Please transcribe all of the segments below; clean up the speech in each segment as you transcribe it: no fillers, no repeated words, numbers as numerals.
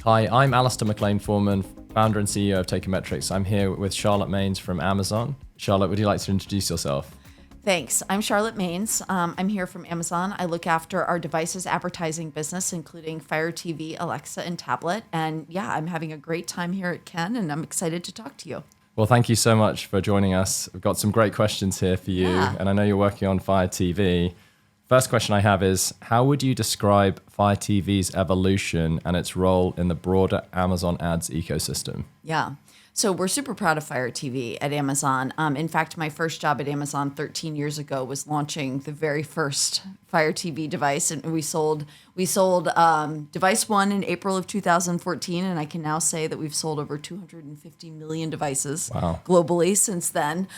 Hi, I'm Alistair McLean-Foreman, founder and CEO of Teikametrics. I'm here with Charlotte Maines from Amazon. Charlotte, would you like to introduce yourself? Thanks. I'm Charlotte Maines. I'm here from Amazon. I look after our devices advertising business, including Fire TV, Alexa, and tablet. And yeah, I'm having a great time here at Ken, and I'm excited to talk to you. Well, thank you so much for joining us. We've got some great questions here for you, and I know you're working on Fire TV. First question I have is, how would you describe Fire TV's evolution and its role in the broader Amazon ads ecosystem? Yeah. So we're super proud of Fire TV at Amazon. In fact, my first job at Amazon 13 years ago was launching the very first Fire TV device, and we sold device one in April of 2014, and I can now say that we've sold over 250 million devices globally since then.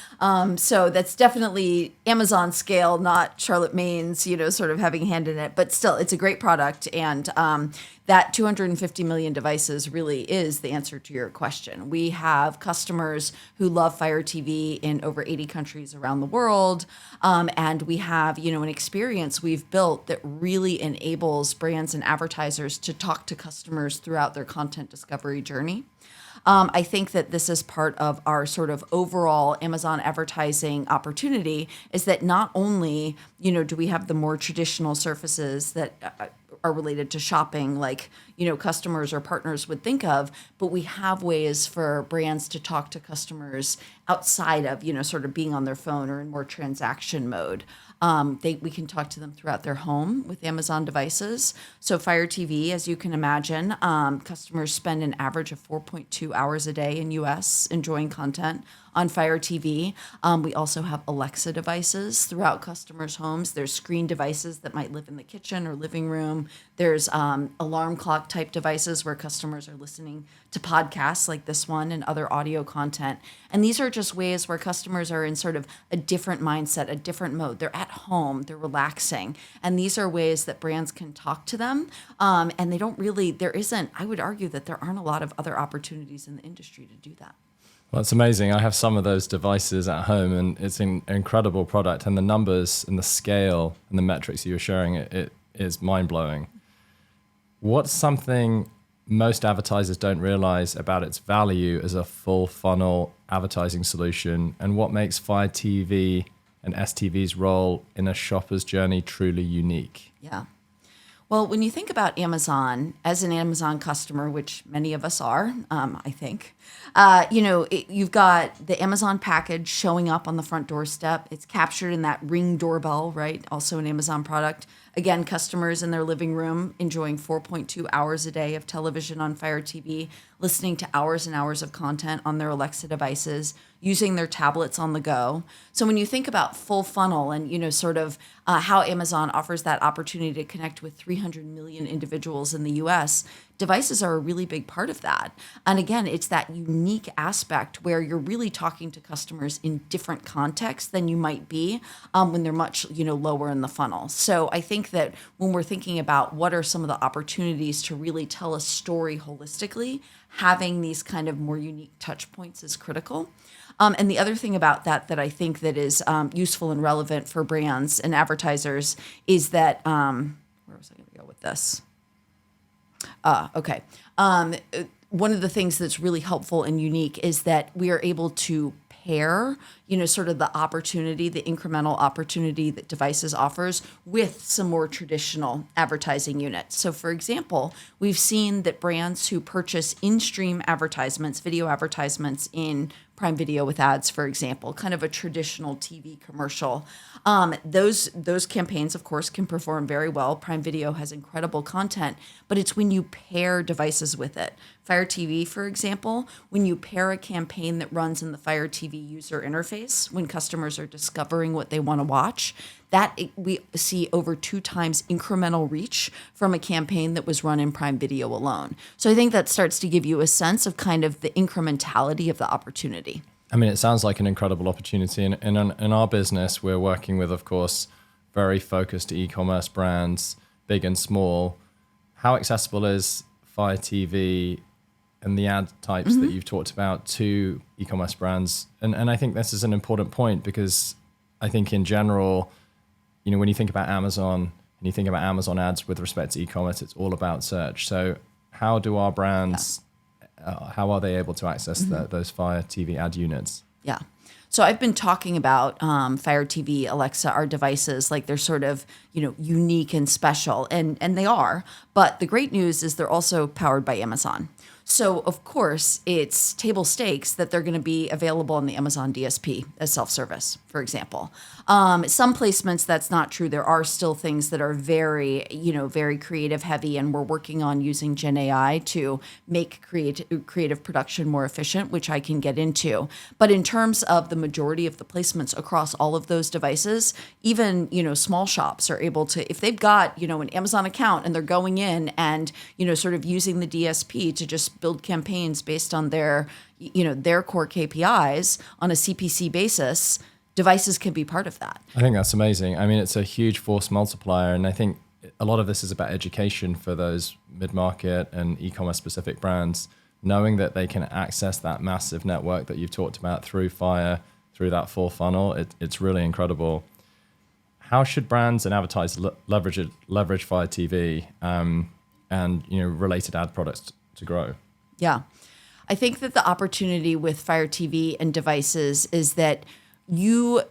So that's definitely Amazon scale, not Charlotte Maines, sort of having a hand in it, but still, it's a great product, and that 250 million devices really is the answer to your question. We have customers who love Fire TV in over 80 countries around the world, and we have, an experience we've built that really enables brands and advertisers to talk to customers throughout their content discovery journey. I think that this is part of our sort of overall Amazon advertising opportunity, is that not only, do we have the more traditional surfaces that are related to shopping, like, customers or partners would think of, but we have ways for brands to talk to customers outside of, sort of being on their phone or in more transaction mode. We can talk to them throughout their home with Amazon devices. So Fire TV, as you can imagine, customers spend an average of 4.2 hours a day in US enjoying content on Fire TV. We also have Alexa devices throughout customers' homes. There's screen devices that might live in the kitchen or living room. There's alarm clock type devices where customers are listening to podcasts like this one and other audio content. And these are just ways where customers are in sort of a different mindset, a different mode. They're at home, they're relaxing. And these are ways that brands can talk to them. And they don't really, I would argue that there aren't a lot of other opportunities in the industry to do that. Well, it's amazing. I have some of those devices at home, and it's an incredible product. And the numbers and the scale and the metrics you were sharing, it is mind-blowing. What's something most advertisers don't realize about its value as a full funnel advertising solution, and what makes Fire TV and STV's role in a shopper's journey truly unique? Yeah. Well, when you think about Amazon, as an Amazon customer, which many of us are, I think, you've got the Amazon package showing up on the front doorstep. It's captured in that Ring doorbell, right? Also an Amazon product. Again, customers in their living room enjoying 4.2 hours a day of television on Fire TV, listening to hours and hours of content on their Alexa devices, using their tablets on the go. So when you think about full funnel and, sort of how Amazon offers that opportunity to connect with 300 million individuals in the US, devices are a really big part of that. And again, it's that unique aspect where you're really talking to customers in different contexts than you might be when they're much, lower in the funnel. So I think that when we're thinking about what are some of the opportunities to really tell a story holistically, having these kind of more unique touch points is critical. And the other thing about that I think that is useful and relevant for brands and advertisers is that, where was I going to go with this? Okay. One of the things that's really helpful and unique is that we are able to pair, sort of the opportunity, the incremental opportunity that devices offers with some more traditional advertising units. So for example, we've seen that brands who purchase in-stream advertisements, video advertisements in Prime Video with ads, for example, kind of a traditional TV commercial. Those campaigns, of course, can perform very well. Prime Video has incredible content, but it's when you pair devices with it. Fire TV, for example, when you pair a campaign that runs in the Fire TV user interface, when customers are discovering what they want to watch, we see over 2 times incremental reach from a campaign that was run in Prime Video alone. So I think that starts to give you a sense of kind of the incrementality of the opportunity. I mean, it sounds like an incredible opportunity. And in our business, we're working with, of course, very focused e-commerce brands, big and small. How accessible is Fire TV and the ad types that you've talked about to e-commerce brands? And I think this is an important point, because I think in general, when you think about Amazon and you think about Amazon ads with respect to e-commerce, it's all about search. So how do our brands, how are they able to access those Fire TV ad units? Yeah. So I've been talking about Fire TV, Alexa, our devices, like they're sort of, unique and special, and they are. But the great news is they're also powered by Amazon. So of course, it's table stakes that they're going to be available on the Amazon DSP as self-service, for example. Some placements, that's not true. There are still things that are very, very creative heavy, and we're working on using GenAI to make creative production more efficient, which I can get into. But in terms of the majority of the placements across all of those devices, even, small shops are able to, if they've got, an Amazon account and they're going in and, sort of using the DSP to just build campaigns based on their core KPIs on a CPC basis, devices can be part of that. I think that's amazing. I mean, it's a huge force multiplier. And I think a lot of this is about education for those mid-market and e-commerce specific brands, knowing that they can access that massive network that you've talked about through Fire, through that full funnel. It's really incredible. How should brands and advertisers leverage Fire TV and related ad products to grow? Yeah. I think that the opportunity with Fire TV and devices is that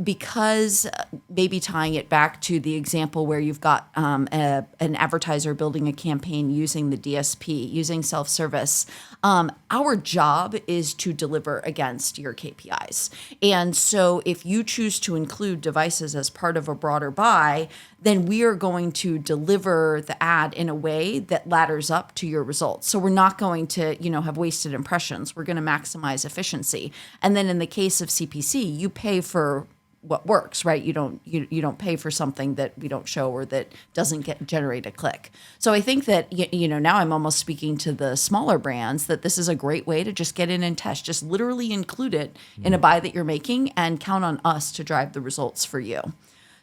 because maybe tying it back to the example where you've got an advertiser building a campaign using the DSP, using self-service, our job is to deliver against your KPIs. And so if you choose to include devices as part of a broader buy, then we are going to deliver the ad in a way that ladders up to your results. So we're not going to, have wasted impressions. We're going to maximize efficiency. And then in the case of CPC, you pay for what works, right? You don't pay for something that we don't show or that doesn't generate a click. So I think that now I'm almost speaking to the smaller brands that this is a great way to just get in and test. Just literally include it in a buy that you're making and count on us to drive the results for you.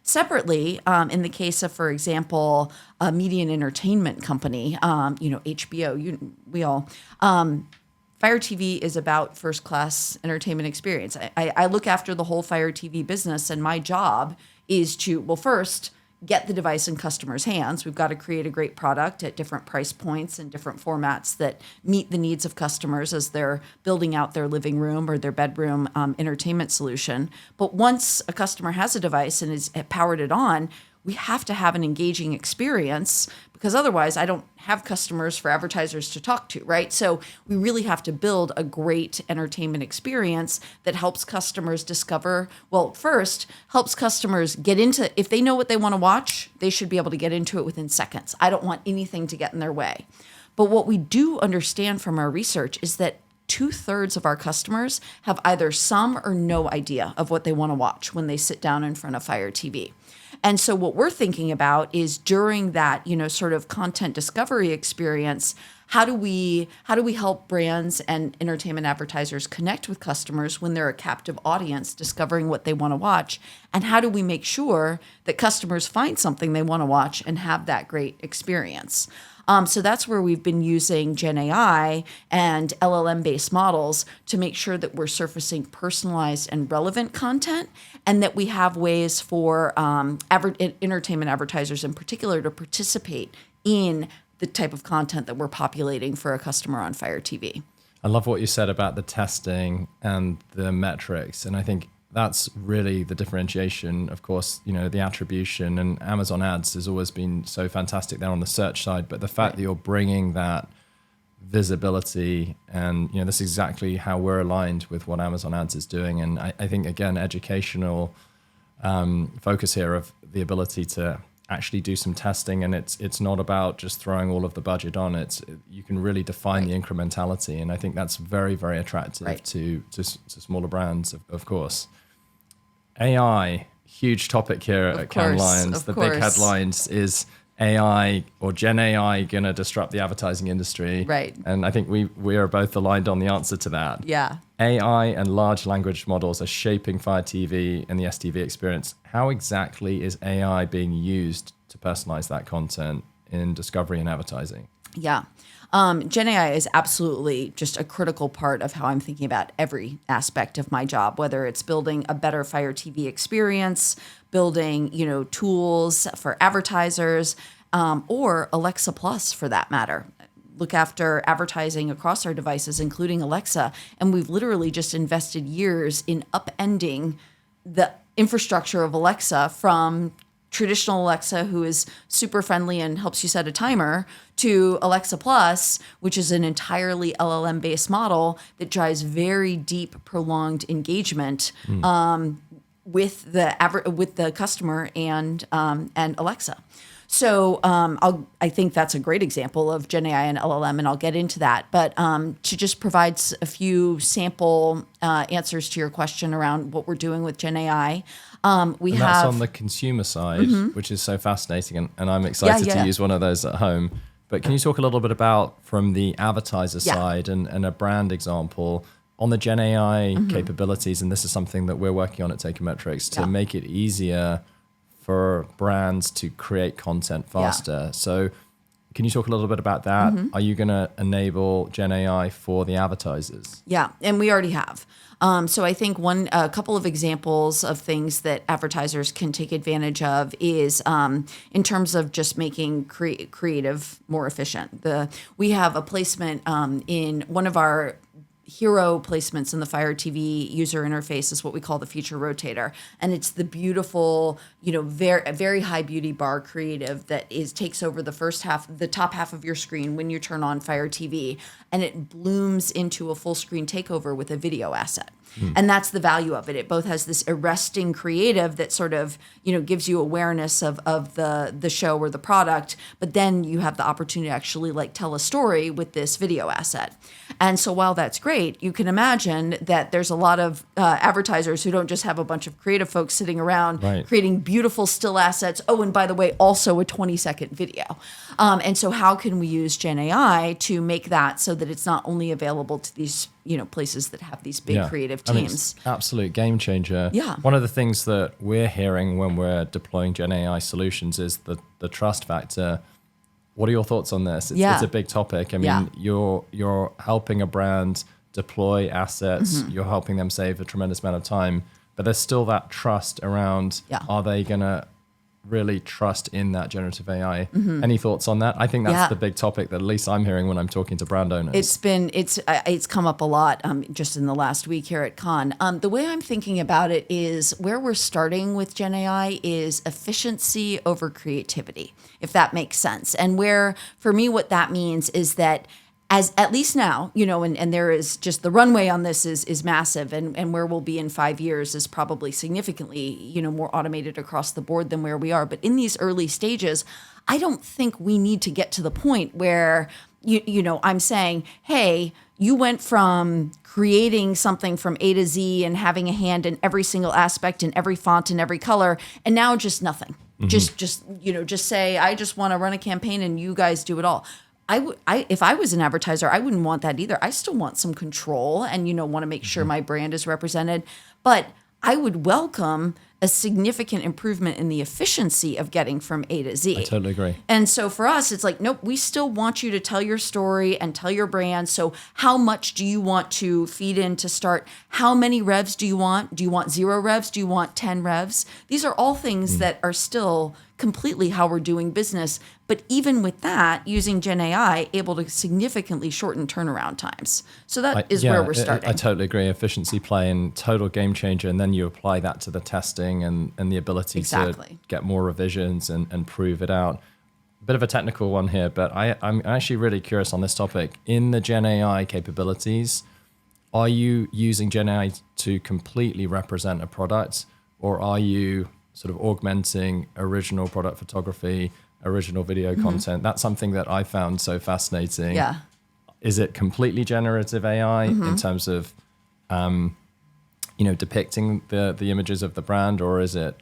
Separately, in the case of, for example, a media and entertainment company, HBO, we all. Fire TV is about first-class entertainment experience. I look after the whole Fire TV business, and my job is to, first, get the device in customers' hands. We've got to create a great product at different price points and different formats that meet the needs of customers as they're building out their living room or their bedroom entertainment solution. But once a customer has a device and is powered it on, we have to have an engaging experience, because otherwise I don't have customers for advertisers to talk to, right? So we really have to build a great entertainment experience that helps customers discover, first, helps customers get into, if they know what they want to watch, they should be able to get into it within seconds. I don't want anything to get in their way. But what we do understand from our research is that 2/3 of our customers have either some or no idea of what they want to watch when they sit down in front of Fire TV. And so what we're thinking about is during that, sort of content discovery experience, how do we help brands and entertainment advertisers connect with customers when they're a captive audience discovering what they want to watch? And how do we make sure that customers find something they want to watch and have that great experience? So that's where we've been using GenAI and LLM-based models to make sure that we're surfacing personalized and relevant content, and that we have ways for entertainment advertisers in particular to participate in the type of content that we're populating for a customer on Fire TV. I love what you said about the testing and the metrics. And I think that's really the differentiation. Of course, the attribution, and Amazon ads has always been so fantastic there on the search side, but the fact that you're bringing that visibility, and this is exactly how we're aligned with what Amazon ads is doing. And I think, again, educational focus here of the ability to actually do some testing, and it's not about just throwing all of the budget on. You can really define the incrementality, and I think that's very, very attractive to smaller brands, of course. AI, huge topic here at Cannes Lions. The big headlines is AI or Gen AI going to disrupt the advertising industry? Right. And I think we are both aligned on the answer to that. Yeah. AI and large language models are shaping Fire TV and the STV experience. How exactly is AI being used to personalize that content in discovery and advertising? Yeah. Gen AI is absolutely just a critical part of how I'm thinking about every aspect of my job, whether it's building a better Fire TV experience, building, tools for advertisers, or Alexa Plus for that matter. look after advertising across our devices, including Alexa. And we've literally just invested years in upending the infrastructure of Alexa from traditional Alexa, who is super friendly and helps you set a timer, to Alexa Plus, which is an entirely LLM-based model that drives very deep, prolonged engagement with the customer and Alexa. So I think that's a great example of GenAI and LLM, and I'll get into that. But to just provide a few sample answers to your question around what we're doing with GenAI, that's on the consumer side, which is so fascinating, and I'm excited to use one of those at home. But can you talk a little bit about, from the advertiser side and a brand example, on the GenAI capabilities, and this is something that we're working on at Teikametrics, to make it easier for brands to create content faster. Yeah. So can you talk a little bit about that? Are you going to enable GenAI for the advertisers? Yeah, and we already have. So I think a couple of examples of things that advertisers can take advantage of is in terms of just making creative more efficient. We have a placement in one of our hero placements in the Fire TV user interface is what we call the feature rotator. And it's the beautiful, very, very high beauty bar creative that takes over the top half of your screen when you turn on Fire TV, and it blooms into a full screen takeover with a video asset. And that's the value of it. It both has this arresting creative that sort of, gives you awareness of the show or the product, but then you have the opportunity to actually tell a story with this video asset. And so while that's great, you can imagine that there's a lot of advertisers who don't just have a bunch of creative folks sitting around creating beautiful still assets. Oh, and by the way, also a 20-second video. And so how can we use GenAI to make that so that it's not only available to these places that have these big creative teams? It's absolute game changer. Yeah. One of the things that we're hearing when we're deploying GenAI solutions is the trust factor. What are your thoughts on this? It's a big topic. I mean, you're helping a brand deploy assets. You're helping them save a tremendous amount of time, but there's still that trust around, are they going to really trust in that generative AI? Any thoughts on that? I think that's the big topic that at least I'm hearing when I'm talking to brand owners. It's come up a lot just in the last week here at Con. The way I'm thinking about it is where we're starting with GenAI is efficiency over creativity, if that makes sense. And where, for me, what that means is that as at least now, and there is just the runway on this is massive, and where we'll be in 5 years is probably significantly, more automated across the board than where we are. But in these early stages, I don't think we need to get to the point where, I'm saying, hey, you went from creating something from A to Z and having a hand in every single aspect, in every font, and every color, and now just nothing. Just say, I just want to run a campaign and you guys do it all. If I was an advertiser, I wouldn't want that either. I still want some control and, want to make sure my brand is represented. But I would welcome a significant improvement in the efficiency of getting from A to Z. I totally agree. And so for us, it's like, nope, we still want you to tell your story and tell your brand. So how much do you want to feed in to start? How many revs do you want? Do you want 0 revs? Do you want 10 revs? These are all things that are still completely how we're doing business. But even with that, using GenAI, able to significantly shorten turnaround times. So that is where we're starting. I totally agree. Efficiency play and total game changer. And then you apply that to the testing and the ability to get more revisions and prove it out. Bit of a technical one here, but I'm actually really curious on this topic. In the GenAI capabilities, are you using GenAI to completely represent a product, or are you sort of augmenting original product photography, original video content? That's something that I found so fascinating. Yeah. Is it completely generative AI in terms of, depicting the images of the brand, or is it,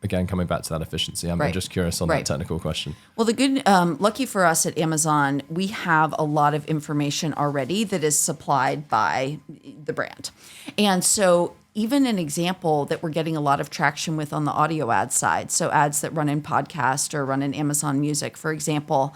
again, coming back to that efficiency? I'm just curious on that technical question. Well, the good, lucky for us at Amazon, we have a lot of information already that is supplied by the brand. And so even an example that we're getting a lot of traction with on the audio ad side, so ads that run in podcast or run in Amazon Music, for example,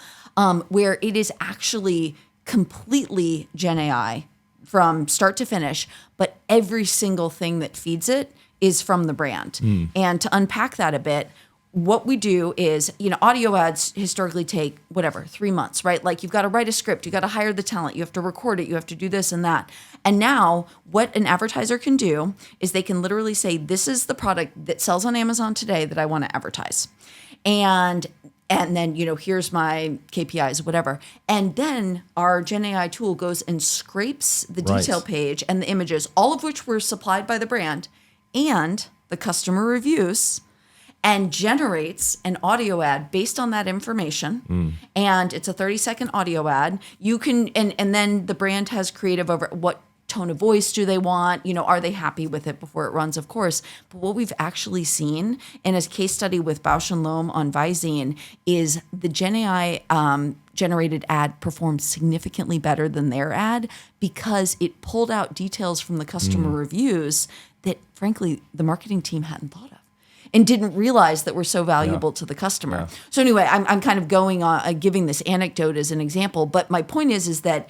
where it is actually completely Gen AI from start to finish, but every single thing that feeds it is from the brand. And to unpack that a bit, what we do is, audio ads historically take 3 months, right? Like you've got to write a script, you got to hire the talent, you have to record it, you have to do this and that. And now what an advertiser can do is they can literally say, this is the product that sells on Amazon today that I want to advertise. And then, here's my KPIs, whatever. And then our GenAI tool goes and scrapes the detail page and the images, all of which were supplied by the brand and the customer reviews, and generates an audio ad based on that information. And it's a 30-second audio ad. You can, and then the brand has creative over what tone of voice do they want? Are they happy with it before it runs? Of course. But what we've actually seen in a case study with Bausch & Lomb on Visine is the GenAI generated ad performed significantly better than their ad because it pulled out details from the customer reviews that, frankly, the marketing team hadn't thought of and didn't realize that were so valuable to the customer. Yeah. So anyway, I'm kind of going on giving this anecdote as an example, but my point is that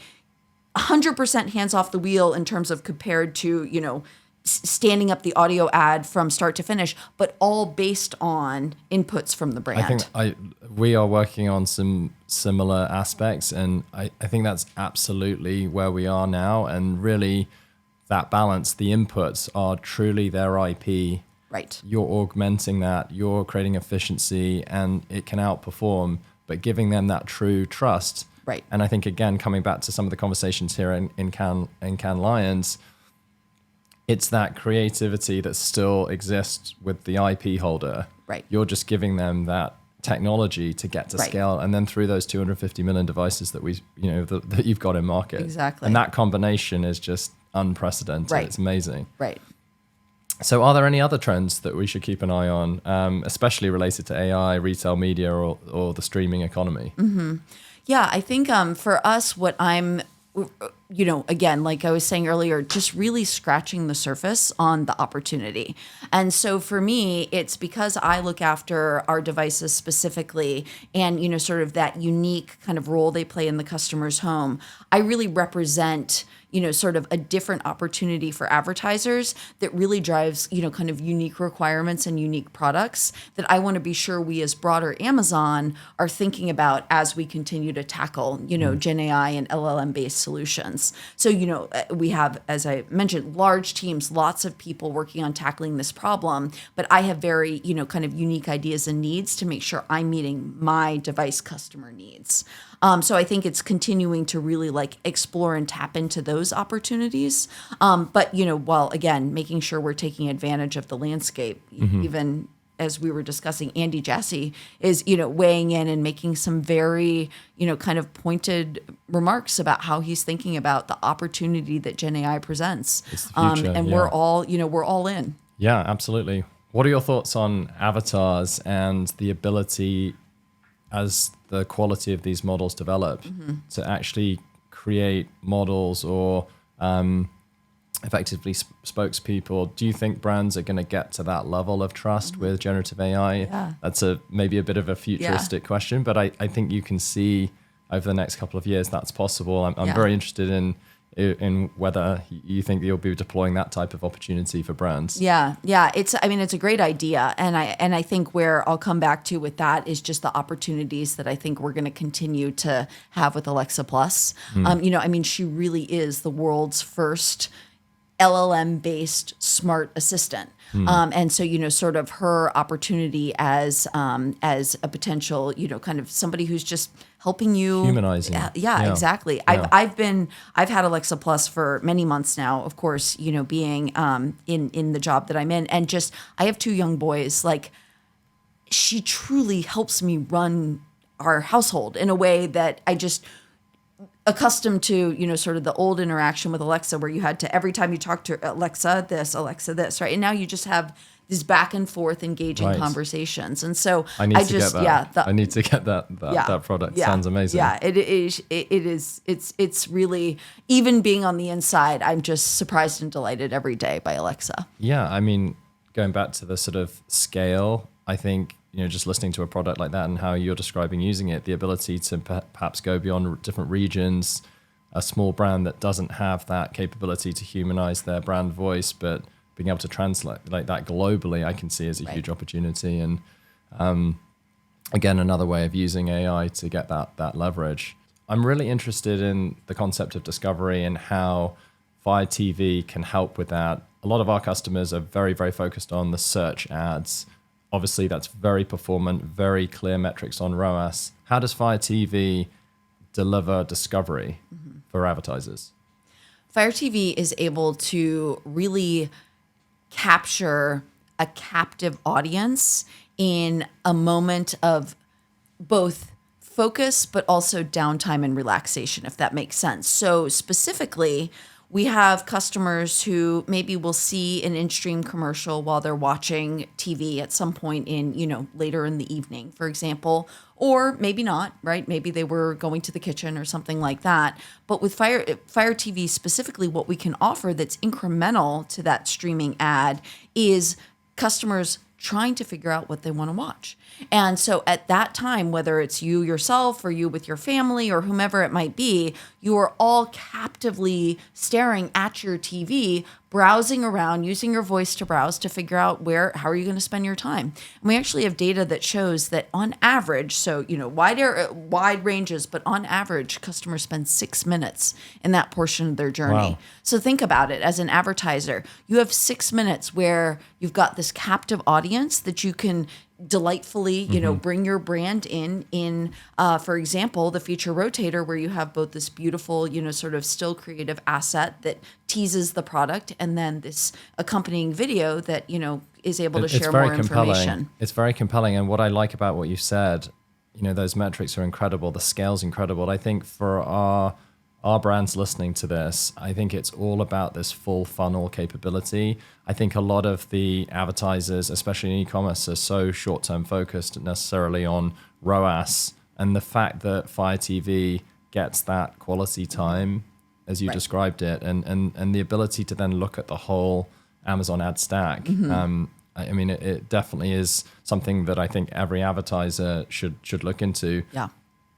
100% hands off the wheel in terms of compared to, standing up the audio ad from start to finish, but all based on inputs from the brand. I think we are working on some similar aspects, and I think that's absolutely where we are now. And really that balance, the inputs are truly their IP. Right. You're augmenting that, you're creating efficiency, and it can outperform, but giving them that true trust. Right. And I think, again, coming back to some of the conversations here in Cannes Lions, it's that creativity that still exists with the IP holder. Right. You're just giving them that technology to get to scale, and then through those 250 million devices that that you've got in market. Exactly. And that combination is just unprecedented. Right. It's amazing. Right. So are there any other trends that we should keep an eye on, especially related to AI, retail media, or the streaming economy? Mm-hmm. Yeah, I think for us, what I'm, again, like I was saying earlier, just really scratching the surface on the opportunity. And so for me, it's because I look after our devices specifically and, sort of that unique kind of role they play in the customer's home. I really represent sort of a different opportunity for advertisers that really drives, kind of unique requirements and unique products that I want to be sure we as broader Amazon are thinking about as we continue to tackle, GenAI and LLM-based solutions. So, we have, as I mentioned, large teams, lots of people working on tackling this problem, but I have very, kind of unique ideas and needs to make sure I'm meeting my device customer needs. So I think it's continuing to really explore and tap into those opportunities. But, while again, making sure we're taking advantage of the landscape, even as we were discussing, Andy Jassy is, weighing in and making some very, kind of pointed remarks about how he's thinking about the opportunity that GenAI presents. It's the future, and we're all in. Yeah, absolutely. What are your thoughts on avatars and the ability, as the quality of these models develop, to actually create models or effectively spokespeople? Do you think brands are going to get to that level of trust with generative AI? Yeah. That's maybe a bit of a futuristic question, but I think you can see over the next couple of years that's possible. I'm very interested in whether you think you'll be deploying that type of opportunity for brands. Yeah. It's a great idea. And I think where I'll come back to with that is just the opportunities that I think we're going to continue to have with Alexa Plus. She really is the world's first LLM-based smart assistant. And so, sort of her opportunity as a potential, kind of somebody who's just helping you. Humanizing. Yeah, exactly. Yeah. I've had Alexa Plus for many months now, of course, being in the job that I'm in. And just, I have 2 young boys. She truly helps me run our household in a way that I just accustomed to, sort of the old interaction with Alexa where you had to, every time you talk to Alexa this, right? And now you just have these back and forth engaging conversations. And so I need to get that product. Yeah, Sounds amazing. Yeah, it is. It's really, even being on the inside, I'm just surprised and delighted every day by Alexa. Yeah, going back to the sort of scale, I think, just listening to a product like that and how you're describing using it, the ability to perhaps go beyond different regions, a small brand that doesn't have that capability to humanize their brand voice, but being able to translate like that globally, I can see as a huge opportunity. And Again, another way of using AI to get that leverage. I'm really interested in the concept of discovery and how Fire TV can help with that. A lot of our customers are very, very focused on the search ads. Obviously, that's very performant, very clear metrics on ROAS. How does Fire TV deliver discovery for advertisers? Fire TV is able to really capture a captive audience in a moment of both focus, but also downtime and relaxation, if that makes sense. So specifically, we have customers who maybe will see an in-stream commercial while they're watching TV at some point in, later in the evening, for example, or maybe not, right? Maybe they were going to the kitchen or something like that. But with Fire TV specifically, what we can offer that's incremental to that streaming ad is customers trying to figure out what they want to watch. And so at that time, whether it's you yourself or you with your family or whomever it might be, you are all captively staring at your TV, browsing around, using your voice to browse to figure out how are you going to spend your time. And we actually have data that shows that on average, so, wide ranges, but on average, customers spend 6 minutes in that portion of their journey. Wow. So think about it as an advertiser. You have 6 minutes where you've got this captive audience that you can delightfully, bring your brand in, for example, the feature rotator, where you have both this beautiful, sort of still creative asset that teases the product, and then this accompanying video that, is able to share more information. It's very compelling. And what I like about what you said, those metrics are incredible. The scale's incredible. I think for our brands listening to this, I think it's all about this full funnel capability. I think a lot of the advertisers, especially in e-commerce, are so short-term focused necessarily on ROAS, and the fact that Fire TV gets that quality time, as you described it, and the ability to then look at the whole Amazon ad stack. It definitely is something that I think every advertiser should look into. Yeah.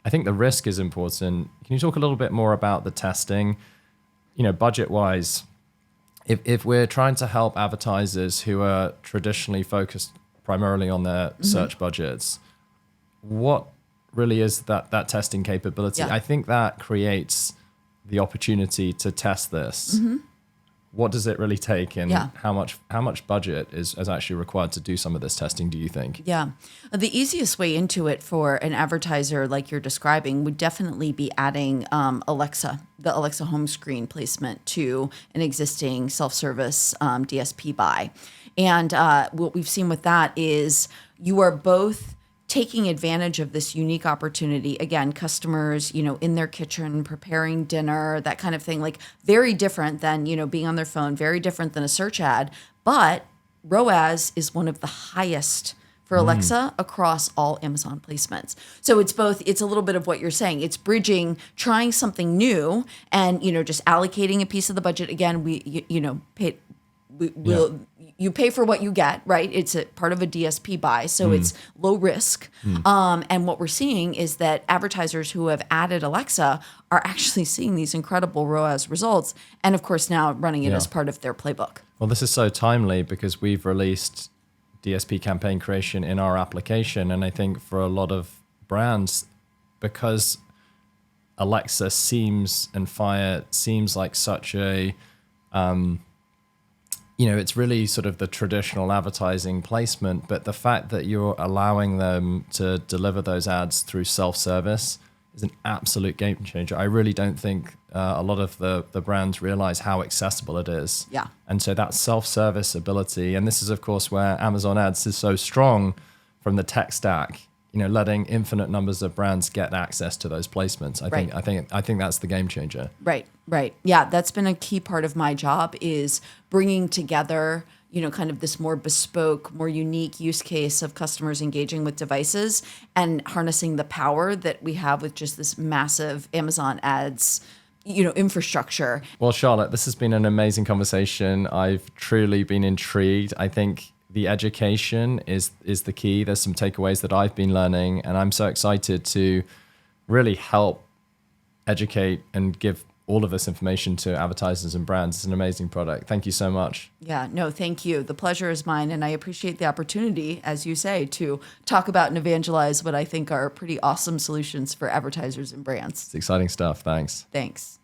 I think the risk is important. Can you talk a little bit more about the testing? Budget-wise, if we're trying to help advertisers who are traditionally focused primarily on their search budgets, what really is that testing capability? Yeah. I think that creates the opportunity to test this. What does it really take, and how much budget is actually required to do some of this testing, do you think? Yeah. The easiest way into it for an advertiser like you're describing would definitely be adding the Alexa home screen placement to an existing self-service DSP buy. And what we've seen with that is you are both taking advantage of this unique opportunity. Again, customers, in their kitchen, preparing dinner, that kind of thing, like very different than, being on their phone, very different than a search ad. But ROAS is one of the highest for Alexa across all Amazon placements. So it's a little bit of what you're saying. It's bridging, trying something new and, just allocating a piece of the budget. Again, you pay for what you get, right? It's a part of a DSP buy, so it's low risk. And what we're seeing is that advertisers who have added Alexa are actually seeing these incredible ROAS results, and of course now running it as part of their playbook. Well, this is so timely because we've released DSP campaign creation in our application, and I think for a lot of brands, because Alexa and Fire seems like such a it's really sort of the traditional advertising placement, but the fact that you're allowing them to deliver those ads through self-service is an absolute game changer. I really don't think a lot of the brands realize how accessible it is. Yeah. And so that self-service ability, and this is of course where Amazon Ads is so strong from the tech stack, letting infinite numbers of brands get access to those placements. I think that's the game changer. Right. Yeah, that's been a key part of my job, is bringing together, kind of this more bespoke, more unique use case of customers engaging with devices and harnessing the power that we have with just this massive Amazon Ads, infrastructure. Well, Charlotte, this has been an amazing conversation. I've truly been intrigued. I think the education is the key. There's some takeaways that I've been learning, and I'm so excited to really help educate and give all of this information to advertisers and brands. It's an amazing product. Thank you so much. Yeah, no, thank you. The pleasure is mine. And I appreciate the opportunity, as you say, to talk about and evangelize what I think are pretty awesome solutions for advertisers and brands. It's exciting stuff. Thanks. Thanks.